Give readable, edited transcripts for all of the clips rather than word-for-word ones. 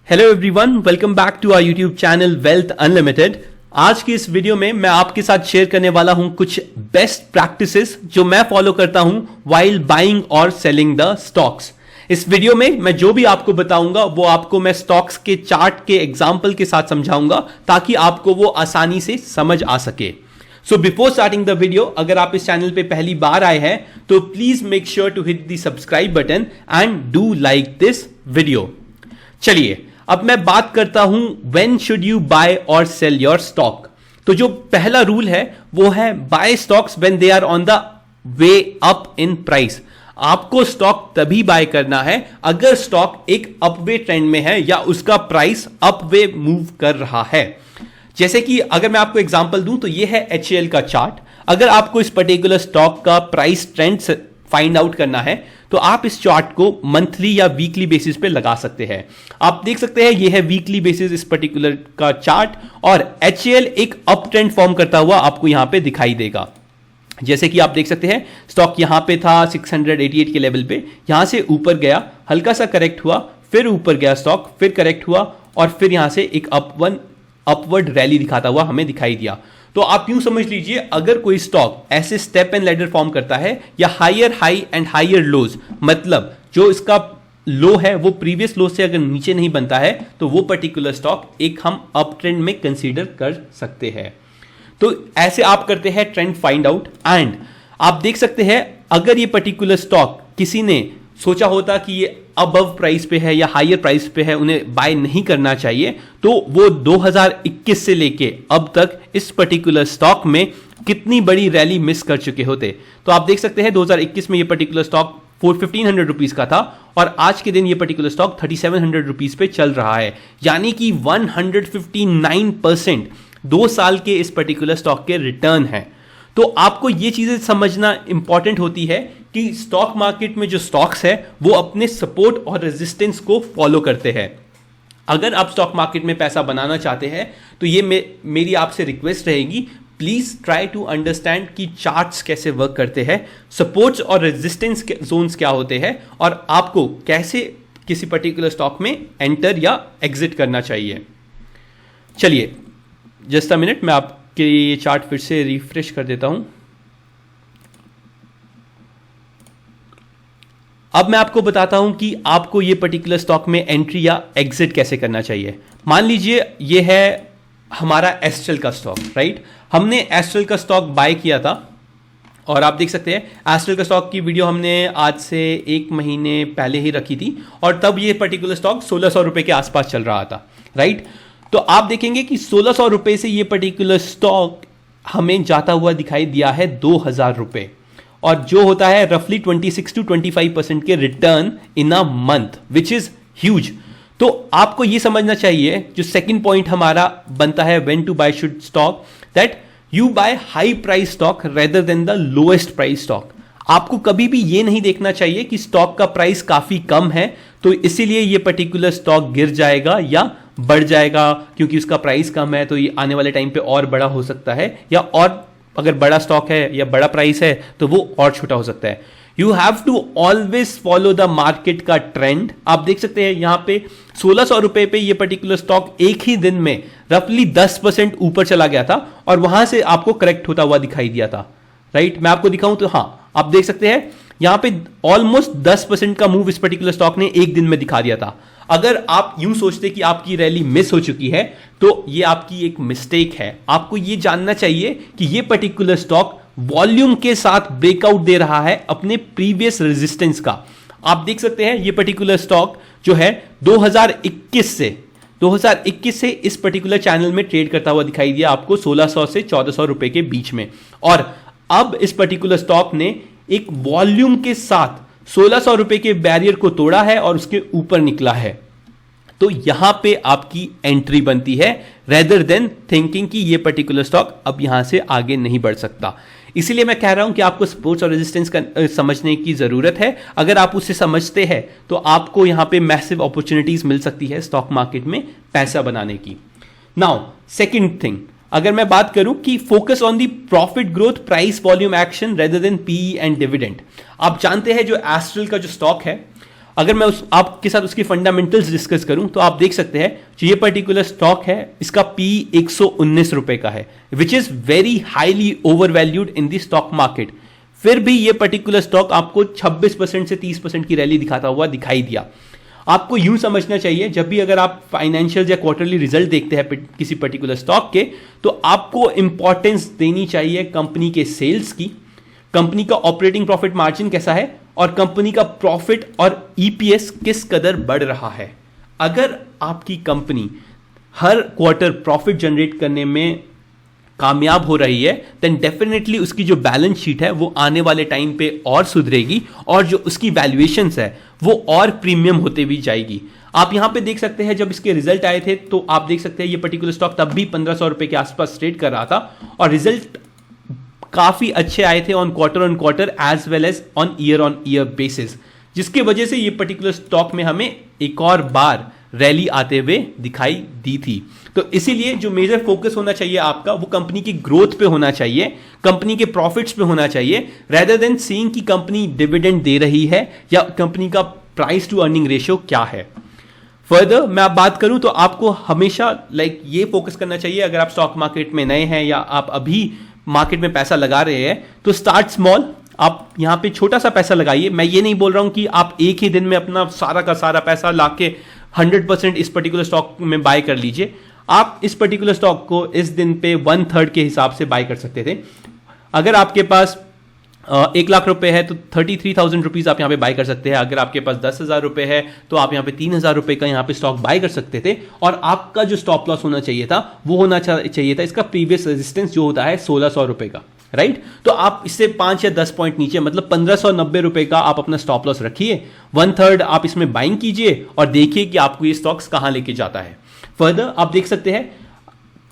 Hello everyone, welcome back to our YouTube channel wealth unlimited. आज की इस video में मैं आपके साथ शेयर करने वाला हूं कुछ बेस्ट प्रैक्टिसेस जो मैं फॉलो करता हूं व्हाइल बाइंग और सेलिंग द स्टॉक्स। इस वीडियो में मैं जो भी आपको बताऊंगा वो आपको मैं स्टॉक्स के चार्ट के एग्जाम्पल के साथ समझाऊंगा ताकि आपको वो आसानी से समझ आ सके। So before starting the video, अगर आप इस चैनल पे पहली बार आए हैं तो please make sure to hit the subscribe button and do like this video. चलिए अब मैं बात करता हूं व्हेन शुड यू बाय और सेल योर स्टॉक। तो जो पहला रूल है वो है buy stocks when they are on the way up in price. आपको स्टॉक तभी बाय करना है अगर स्टॉक एक अपवे ट्रेंड में है या उसका प्राइस अपवे मूव कर रहा है। जैसे कि अगर मैं आपको एग्जांपल दूं तो ये है HAL का चार्ट। अगर आपको इस पर्टिकुलर स्टॉक का प्राइस ट्रेंड फाइंड आउट करना है तो आप इस चार्ट को मंथली या वीकली बेसिस पे लगा सकते हैं। आप देख सकते हैं ये है वीकली बेसिस इस पर्टिकुलर का चार्ट और HAL एक अप ट्रेंड फॉर्म करता हुआ आपको यहां पे दिखाई देगा। जैसे कि आप देख सकते हैं स्टॉक यहां पे था 688 के लेवल पे, यहां से ऊपर गया, हल्का सा करेक्ट हुआ, फिर ऊपर गया स्टॉक, फिर करेक्ट हुआ और फिर यहां से एक अपवर्ड रैली दिखाता हुआ हमें दिखाई दिया। तो आप यूं समझ लीजिए अगर कोई स्टॉक ऐसे स्टेप एंड लैडर फॉर्म करता है या higher high and higher lows, मतलब जो इसका लो है वो प्रीवियस लो से अगर नीचे नहीं बनता है तो वो पर्टिकुलर स्टॉक एक हम अप ट्रेंड में कंसीडर कर सकते हैं। तो ऐसे आप करते हैं ट्रेंड फाइंड आउट एंड आप देख सकते हैं अगर ये पर्टिकुलर स्टॉक किसी ने सोचा होता कि ये अबव प्राइस पे है या हायर प्राइस पे है, उन्हें बाय नहीं करना चाहिए, तो वो 2021 से लेके अब तक इस पर्टिकुलर स्टॉक में कितनी बड़ी रैली मिस कर चुके होते। तो आप देख सकते हैं 2021 में ये पर्टिकुलर स्टॉक 1500 रुपीज का था और आज के दिन ये पर्टिकुलर स्टॉक 3700 रुपीज पे चल रहा है, यानी कि 159% 2 साल के इस पर्टिकुलर स्टॉक के रिटर्न है। तो आपको ये चीजें समझना इंपॉर्टेंट होती है कि स्टॉक मार्केट में जो स्टॉक्स है वो अपने सपोर्ट और रेजिस्टेंस को फॉलो करते हैं। अगर आप स्टॉक मार्केट में पैसा बनाना चाहते हैं तो ये मेरी आपसे रिक्वेस्ट रहेगी, प्लीज ट्राई टू अंडरस्टैंड कि चार्ट्स कैसे वर्क करते हैं, सपोर्ट्स और रेजिस्टेंस जोन्स क्या होते हैं और आपको कैसे किसी पर्टिकुलर स्टॉक में एंटर या एग्जिट करना चाहिए। चलिए जस्ट अ मिनट, मैं आपके ये चार्ट फिर से रिफ्रेश कर देता हूं। अब मैं आपको बताता हूं कि आपको ये पर्टिकुलर स्टॉक में एंट्री या एग्जिट कैसे करना चाहिए। मान लीजिए ये है हमारा एस्ट्रल का स्टॉक, राइट। हमने एस्ट्रल का स्टॉक बाय किया था और आप देख सकते हैं एस्ट्रल का स्टॉक की वीडियो हमने आज से 1 महीने पहले ही रखी थी और तब ये पर्टिकुलर स्टॉक 1600 रुपए के आसपास चल रहा था, राइट। तो आप देखेंगे कि 1600 रुपए से ये पर्टिकुलर स्टॉक हमें जाता हुआ दिखाई दिया है 2000 रुपए और जो होता है रफली 26 to 25% के return in a month, which is huge. तो आपको ये समझना चाहिए, जो सेकंड पॉइंट हमारा बनता है when to buy should stock, that you buy high price stock rather than the lowest price stock. आपको कभी भी ये नहीं देखना चाहिए कि स्टॉक का प्राइस काफी कम है तो इसीलिए ये पर्टिकुलर स्टॉक गिर जाएगा या बढ़ जाएगा, क्योंकि उसका प्राइस कम है तो ये आने वाले टाइम पे और बड़ा हो सकता है, या और अगर बड़ा स्टॉक है या बड़ा प्राइस है तो वो और छोटा हो सकता है। You have to always follow the market का ट्रेंड। आप देख सकते हैं यहां पे 1600 रुपए पे ये पर्टिकुलर स्टॉक एक ही दिन में रफली 10% ऊपर चला गया था और वहां से आपको करेक्ट होता हुआ दिखाई दिया था, राइट। मैं आपको दिखाऊं तो हाँ, आप देख सकते हैं यहां पे ऑलमोस्ट 10% का मूव इस पर्टिकुलर स्टॉक ने एक दिन में दिखा दिया था। अगर आप यूं सोचते कि आपकी रैली मिस हो चुकी है तो ये आपकी एक मिस्टेक है। आपको ये जानना चाहिए कि ये पर्टिकुलर स्टॉक वॉल्यूम के साथ ब्रेकआउट दे रहा है अपने प्रीवियस रेजिस्टेंस का। आप देख सकते हैं ये पर्टिकुलर स्टॉक जो है 2021 से इस पर्टिकुलर चैनल में ट्रेड करता हुआ दिखाई दिया आपको 1600 से 1400 रुपए के बीच में, और अब इस पर्टिकुलर स्टॉक ने एक वॉल्यूम के साथ 1600 रुपए के बैरियर को तोड़ा है और उसके ऊपर निकला है। तो यहां पे आपकी एंट्री बनती है रेदर देन थिंकिंग कि ये पर्टिकुलर स्टॉक अब यहां से आगे नहीं बढ़ सकता। इसीलिए मैं कह रहा हूं कि आपको सपोर्ट्स और रेजिस्टेंस का समझने की जरूरत है। अगर आप उसे समझते हैं तो आपको यहां पे मैसिव अपॉर्चुनिटीज मिल सकती है स्टॉक मार्केट में पैसा बनाने की। नाउ सेकंड थिंग, अगर मैं बात करूं कि focus on the profit growth, price volume action rather than PE and dividend. आप जानते हैं जो एस्ट्रल का जो स्टॉक है अगर मैं आपके साथ उसकी फंडामेंटल्स डिस्कस करूं तो आप देख सकते हैं जो ये पर्टिकुलर स्टॉक है इसका पी 119 रुपए का है, which is very highly over valued in the stock market. फिर भी ये पर्टिकुलर स्टॉक आपको 26% से 30% की रैली दिखाता हुआ दिखाई दिया। आपको यूं समझना चाहिए, जब भी अगर आप फाइनेंशियल या क्वार्टरली रिजल्ट देखते हैं किसी पर्टिकुलर स्टॉक के, तो आपको इंपॉर्टेंस देनी चाहिए कंपनी के सेल्स की, कंपनी का ऑपरेटिंग प्रॉफिट मार्जिन कैसा है और कंपनी का प्रॉफिट और ईपीएस किस कदर बढ़ रहा है। अगर आपकी कंपनी हर क्वार्टर प्रॉफिट जनरेट करने में कामयाब हो रही है, देन डेफिनेटली उसकी जो बैलेंस शीट है वो आने वाले टाइम पे और सुधरेगी और जो उसकी वैल्यूएशंस है वो और प्रीमियम होते भी जाएगी। आप यहां पे देख सकते हैं जब इसके रिजल्ट आए थे तो आप देख सकते हैं ये पर्टिकुलर स्टॉक तब भी 1500 रुपए के आसपास ट्रेड कर रहा था और रिजल्ट काफी अच्छे आए थे on quarter as well as on year basis, जिसकी वजह से ये पर्टिकुलर स्टॉक में हमें एक और बार रैली आते हुए दिखाई दी थी। तो इसीलिए जो मेजर फोकस होना चाहिए आपका वो कंपनी की ग्रोथ पे होना चाहिए, कंपनी के प्रॉफिट्स पे होना चाहिए, रेदर देन सीइंग कि कंपनी डिविडेंड दे रही है या कंपनी का प्राइस टू अर्निंग रेशियो क्या है। फर्दर मैं आप बात करूं तो आपको हमेशा ये फोकस करना चाहिए, अगर आप स्टॉक मार्केट में नए हैं या आप अभी मार्केट में पैसा लगा रहे हैं तो स्टार्ट स्मॉल। आप यहां पे छोटा सा पैसा लगाइए। मैं ये नहीं बोल रहा हूं कि आप एक ही दिन में अपना सारा का सारा पैसा लाके 100% इस पर्टिकुलर स्टॉक में बाय कर लीजिए। आप इस पर्टिकुलर स्टॉक को इस दिन पे 1/3 के हिसाब से बाय कर सकते थे। अगर आपके पास 1 लाख रुपए है तो 33,000 रुपीज आप यहां पे बाय कर सकते हैं। अगर आपके पास 10,000 रुपए है तो आप यहां पे 3,000 रुपए का यहां पे स्टॉक बाय कर सकते थे और आपका जो स्टॉप लॉस होना चाहिए था वो होना चाहिए था इसका प्रीवियस रेजिस्टेंस जो होता है 1,600 रुपए का, राइट। तो आप इससे 5 या 10 पॉइंट नीचे मतलब 1,590 रुपए का आप अपना स्टॉप लॉस रखिए, 1/3 आप इसमें बाइंग कीजिए और देखिए कि आपको ये स्टॉक्स कहां लेके जाता है। फर्दर आप देख सकते हैं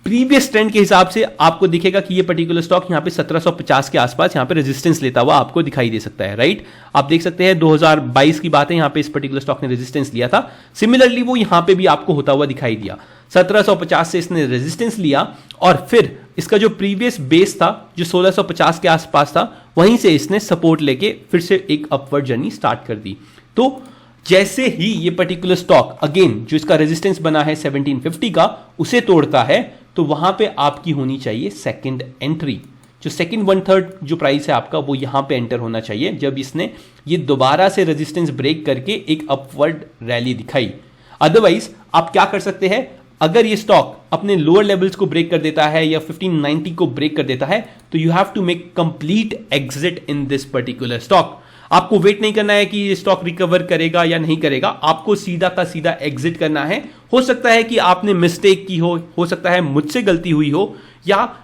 प्रीवियस ट्रेंड के हिसाब से आपको दिखेगा कि ये पर्टिकुलर स्टॉक यहां पे 1750 के आसपास यहां पे रेजिस्टेंस लेता हुआ आपको दिखाई दे सकता है, राइट। आप देख सकते हैं 2022 की बात है, यहां पे इस पर्टिकुलर स्टॉक ने रेजिस्टेंस लिया था। सिमिलरली वो यहां पे भी आपको होता हुआ दिखाई दिया। 1750 से इसने रेजिस्टेंस लिया और फिर इसका जो प्रीवियस बेस था जो 1650 के आसपास था वहीं से इसने सपोर्ट लेके फिर से एक अपवर्ड जर्नी स्टार्ट कर दी। तो जैसे ही ये पर्टिकुलर स्टॉक अगेन जो इसका रेजिस्टेंस बना है 1750 का उसे तोड़ता है तो वहां पे आपकी होनी चाहिए सेकंड एंट्री। जो सेकंड 1/3 जो प्राइस है आपका वो यहां पे एंटर होना चाहिए जब इसने ये दोबारा से रेजिस्टेंस ब्रेक करके एक अपवर्ड रैली दिखाई। अदरवाइज आप क्या कर सकते हैं, अगर ये स्टॉक अपने लोअर लेवल्स को ब्रेक कर देता है या 1590 को ब्रेक कर देता है तो you have to make complete exit in this particular stock. आपको वेट नहीं करना है कि ये स्टॉक रिकवर करेगा या नहीं करेगा, आपको सीधा का सीधा एग्जिट करना है। हो सकता है कि आपने मिस्टेक की हो सकता है मुझसे गलती हुई हो या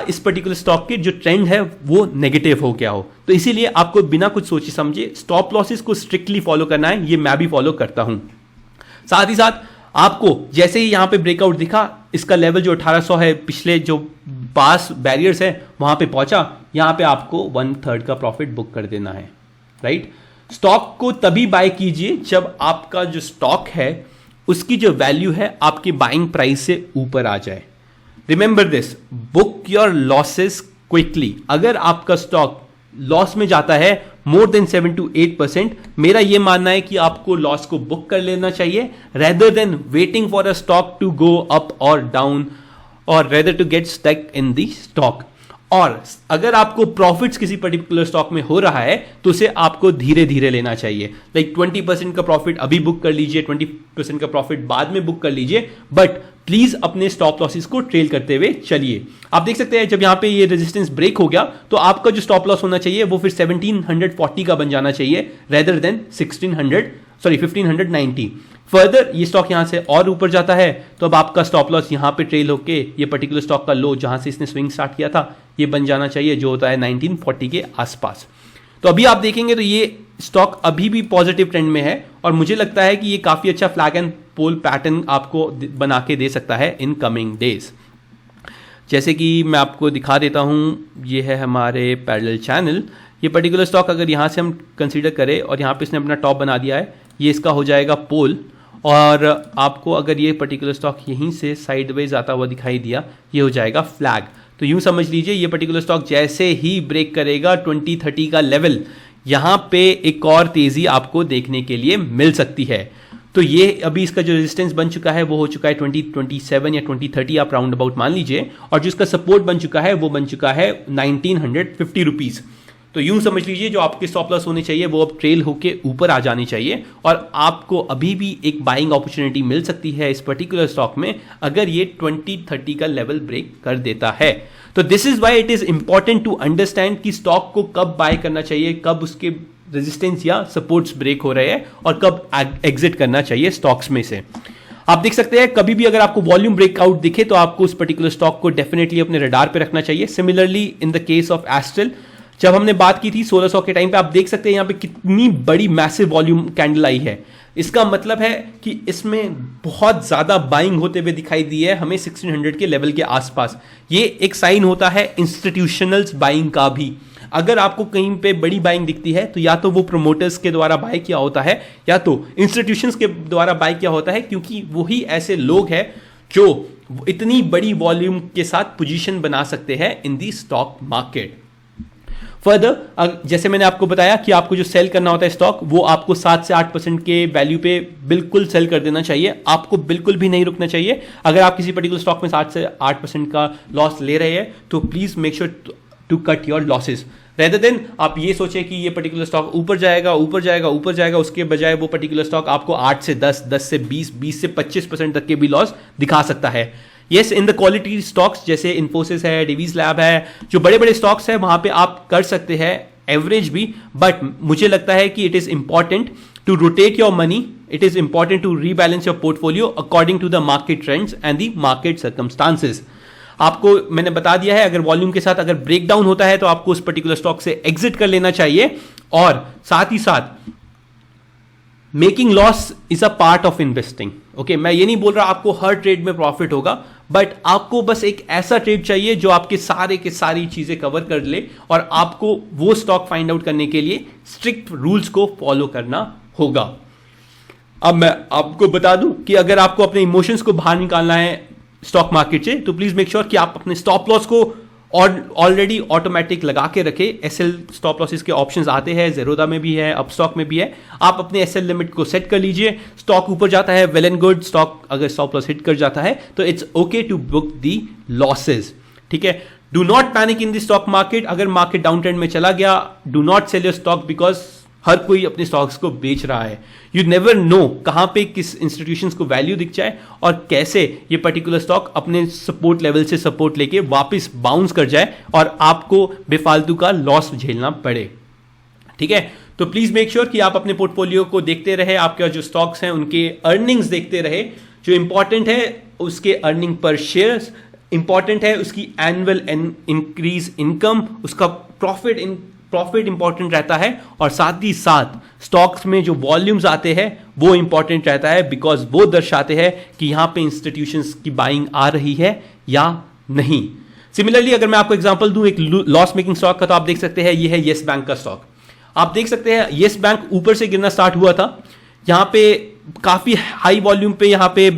इस पर्टिकुलर स्टॉक के जो ट्रेंड है वो नेगेटिव हो गया हो, तो इसीलिए आपको बिना कुछ सोचे समझे स्टॉप लॉसेस को स्ट्रिक्टली फॉलो करना है। ये मैं भी फॉलो करता हूं। साथ ही साथ आपको जैसे ही यहां पे ब्रेकआउट दिखा, इसका लेवल जो 1800 है पिछले जो पास बैरियर्स है वहां पे पहुंचा, यहां पे आपको 1/3 का प्रॉफिट बुक कर देना है, राइट। स्टॉक को तभी बाय कीजिए जब आपका जो स्टॉक है उसकी जो वैल्यू है आपकी बाइंग प्राइस से ऊपर आ जाए। Remember this, book your losses quickly. अगर आपका स्टॉक लॉस में जाता है मोर देन 7 to 8%, मेरा यह मानना है कि आपको लॉस को बुक कर लेना चाहिए rather than waiting for a stock to go up और डाउन और rather to get stuck in the stock. और अगर आपको प्रॉफिट्स किसी पर्टिकुलर स्टॉक में हो रहा है तो उसे आपको धीरे धीरे लेना चाहिए। 20% का प्रॉफिट अभी बुक कर लीजिए, 20% का प्रॉफिट बाद में बुक कर लीजिए, बट प्लीज अपने स्टॉप लॉसेस को ट्रेल करते हुए चलिए। आप देख सकते हैं जब यहां पे ये रेजिस्टेंस ब्रेक हो गया तो आपका जो स्टॉप लॉस होना चाहिए वो फिर 1740 का बन जाना चाहिए रेदर देन 1590। फर्दर ये स्टॉक यहां से और ऊपर जाता है तो अब आपका स्टॉप लॉस यहां पे ट्रेल होके ये पर्टिकुलर स्टॉक का लो जहां से इसने स्विंग स्टार्ट किया था ये बन जाना चाहिए जो होता है 1940 के आसपास। तो अभी आप देखेंगे तो ये स्टॉक अभी भी पॉजिटिव ट्रेंड में है और मुझे लगता है कि ये काफी अच्छा फ्लैग एंड पोल पैटर्न आपको बना के दे सकता है इन कमिंग डेज। जैसे कि मैं आपको दिखा देता हूं, ये है हमारे पैरेलल चैनल। ये पर्टिकुलर स्टॉक अगर यहां से हम कंसीडर करें और यहां पे इसने अपना टॉप बना दिया है, ये इसका हो जाएगा पोल। और आपको अगर ये पर्टिकुलर स्टॉक यहीं से साइडवेज आता हुआ दिखाई दिया, ये हो जाएगा फ्लैग। तो यूं समझ लीजिए ये पर्टिकुलर स्टॉक जैसे ही ब्रेक करेगा 2030 का लेवल, यहां पे एक और तेजी आपको देखने के लिए मिल सकती है। तो ये अभी इसका जो रेजिस्टेंस बन चुका है वो हो चुका है 2027 या 2030 आप राउंड अबाउट मान लीजिए, और जो इसका सपोर्ट बन चुका है वो बन चुका है 1950 रुपीज। तो यूं समझ लीजिए जो आपके स्टॉप लॉस होने चाहिए वो अब ट्रेल होके ऊपर आ जानी चाहिए, और आपको अभी भी एक बाइंग अपॉर्चुनिटी मिल सकती है इस पर्टिकुलर स्टॉक में अगर ये 2030 का लेवल ब्रेक कर देता है। तो this is why it is important to understand कि स्टॉक को कब बाय करना चाहिए, कब उसके रेजिस्टेंस या सपोर्ट्स ब्रेक हो रहे हैं और कब एग्जिट करना चाहिए स्टॉक्स में से। आप देख सकते हैं कभी भी अगर आपको वॉल्यूम ब्रेकआउट दिखे तो आपको उस पर्टिकुलर स्टॉक को डेफिनेटली अपने रडार पे रखना चाहिए। Similarly in the case of astral, जब हमने बात की थी 1600 के टाइम पे, आप देख सकते हैं यहां पे कितनी बड़ी मैसिव वॉल्यूम कैंडल आई है। इसका मतलब है कि इसमें बहुत ज्यादा बाइंग होते हुए दिखाई दी है हमें 1600 के लेवल के आसपास। ये एक साइन होता है इंस्टीट्यूशनल्स बाइंग का भी। अगर आपको कहीं पे बड़ी बाइंग दिखती है तो या तो वो प्रोमोटर्स के द्वारा बाय किया होता है या तो इंस्टीट्यूशंस के द्वारा बाय किया होता है, क्योंकि वही ऐसे लोग हैं जो इतनी बड़ी वॉल्यूम के साथ पोजीशन बना सकते हैं इन दी स्टॉक मार्केट। फर्दर जैसे मैंने आपको बताया कि आपको जो सेल करना होता है स्टॉक, वो आपको 7 से 8% के वैल्यू पे बिल्कुल सेल कर देना चाहिए। आपको बिल्कुल भी नहीं रुकना चाहिए। अगर आप किसी पर्टिकुलर स्टॉक में 7 से 8% का लॉस ले रहे हैं तो please make sure to cut your losses, rather than आप ये सोचें कि ये पर्टिकुलर स्टॉक ऊपर जाएगा ऊपर जाएगा ऊपर जाएगा, उसके बजाय वो पर्टिकुलर स्टॉक आपको 8 से 10, 10 से 20, 20 से 25% तक के भी लॉस दिखा सकता है। Yes, in the quality stocks जैसे इन्फोसिस है, डिवीज लैब है, जो बड़े बड़े स्टॉक्स है वहां पे आप कर सकते हैं एवरेज भी, बट मुझे लगता है कि it is important to rotate your money, it is important to rebalance your portfolio according to the market trends and the market circumstances. आपको मैंने बता दिया है अगर वॉल्यूम के साथ अगर ब्रेकडाउन होता है तो आपको उस पर्टिकुलर स्टॉक से एग्जिट कर लेना चाहिए, और साथ ही साथ making loss is a part of investing. Okay, मैं ये नहीं बोल रहा आपको हर ट्रेड में प्रॉफिट होगा, बट आपको बस एक ऐसा ट्रेड चाहिए जो आपके सारे के सारी चीजें कवर कर ले, और आपको वो स्टॉक फाइंड आउट करने के लिए स्ट्रिक्ट रूल्स को फॉलो करना होगा। अब मैं आपको बता दूं कि अगर आपको अपने इमोशंस को बाहर निकालना है स्टॉक मार्केट से तो प्लीज मेक श्योर कि आप अपने स्टॉप लॉस को ऑलरेडी ऑटोमेटिक लगा के रखे। एसएल स्टॉप लॉसेस के ऑप्शंस आते हैं, जेरोदा में भी है, अपस्टॉक में भी है। आप अपने एसएल लिमिट को सेट कर लीजिए। स्टॉक ऊपर जाता है, वेल एंड गुड। स्टॉक अगर स्टॉप लॉस हिट कर जाता है तो it's okay to book the losses. ठीक है, do not panic in the stock market. अगर मार्केट डाउन ट्रेंड में चला गया, do not sell your stock because हर कोई अपने स्टॉक्स को बेच रहा है। यू नेवर नो कहां पे किस इंस्टीट्यूशंस को वैल्यू दिख जाए और कैसे ये पर्टिकुलर स्टॉक अपने सपोर्ट लेवल से सपोर्ट लेके वापस बाउंस कर जाए और आपको बेफालतू का लॉस झेलना पड़े। ठीक है, तो प्लीज मेक श्योर कि आप अपने पोर्टफोलियो को देखते रहे, आपके जो स्टॉक्स हैं उनके अर्निंग्स देखते रहे। जो इंपॉर्टेंट है उसके अर्निंग पर शेयर्स, इंपॉर्टेंट है उसकी एनुअल इंक्रीज इनकम, उसका प्रॉफिट इंपॉर्टेंट रहता है, और साथ ही साथ स्टॉक्स में जो वॉल्यूम्स आते हैं वो इंपॉर्टेंट रहता है, बिकॉज वो दर्शाते हैं कि यहां पे इंस्टीट्यूशंस की बाइंग आ रही है या नहीं। सिमिलरली अगर मैं आपको एग्जांपल दूं एक लॉस मेकिंग स्टॉक का, तो आप देख सकते हैं ये है येस बैंक का स्टॉक। आप देख सकते हैं येस बैंक ऊपर से गिरना स्टार्ट हुआ था, यहां पे काफी हाई वॉल्यूम पे यहां पे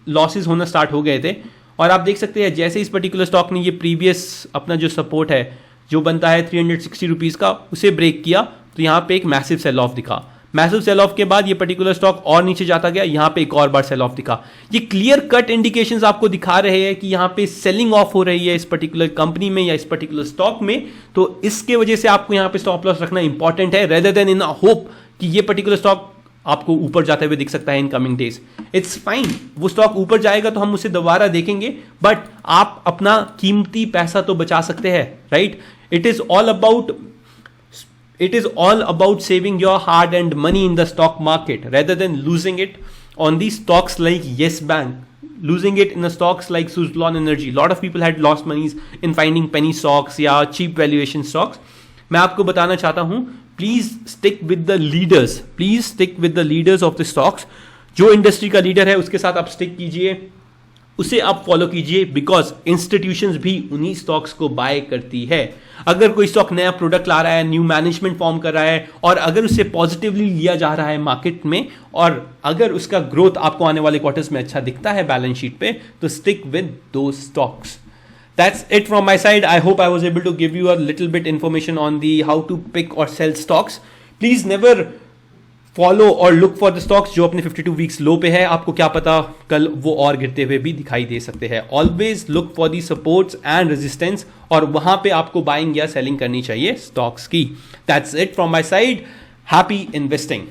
लॉसेस होना स्टार्ट हो गए थे, और आप देख सकते हैं जैसे इस पर्टिकुलर स्टॉक ने ये प्रीवियस अपना जो सपोर्ट है जो बनता है 360 रुपीज का, उसे ब्रेक किया तो यहां पे एक मैसिव सेल ऑफ दिखा। मैसिव सेल ऑफ के बाद ये पर्टिकुलर स्टॉक और नीचे जाता गया, यहां पे एक और बार सेल ऑफ दिखा। ये क्लियर कट इंडिकेशंस आपको दिखा रहे हैं कि यहां पे सेलिंग ऑफ हो रही है इस पर्टिकुलर कंपनी में या इस पर्टिकुलर स्टॉक में, तो इसके वजह से आपको यहां पे स्टॉप लॉस रखना इंपॉर्टेंट है, रेदर देन इन होप कि ये पर्टिकुलर स्टॉक आपको ऊपर जाते हुए दिख सकता है in coming days. It's fine, वो स्टॉक ऊपर जाएगा तो हम उसे दोबारा देखेंगे, बट आप अपना कीमती पैसा तो बचा सकते हैं, right? It is all about saving your hard-earned money in the stock market rather than losing it on the stocks like Yes Bank, losing it in the stocks like Suzlon Energy. Lot of people had lost monies in finding penny stocks या cheap valuation stocks. मैं आपको बताना चाहता हूं, please stick with the leaders. Please stick with the leaders of the stocks. जो industry का leader है उसके साथ आप स्टिक कीजिए, उसे आप फॉलो कीजिए, बिकॉज इंस्टीट्यूशंस भी उन्हीं स्टॉक्स को बाय करती है। अगर कोई स्टॉक नया प्रोडक्ट ला रहा है, न्यू मैनेजमेंट फॉर्म कर रहा है, और अगर उसे पॉजिटिवली लिया जा रहा है मार्केट में, और अगर उसका ग्रोथ आपको आने वाले क्वार्टर्स में अच्छा दिखता है बैलेंस शीट पे, तो स्टिक विद दो stocks. That's it from my side. I hope I was able to give you a little bit information on the how to pick or sell stocks. Please never follow or look for the stocks जो अपने 52 weeks low पे है. आपको क्या पता कल वो और गिरते हुए भी दिखाई दे सकते हैं. Always look for the supports and resistance और वहां पे आपको बाइंग या सेलिंग करनी चाहिए स्टॉक्स की. That's it from my side. Happy investing.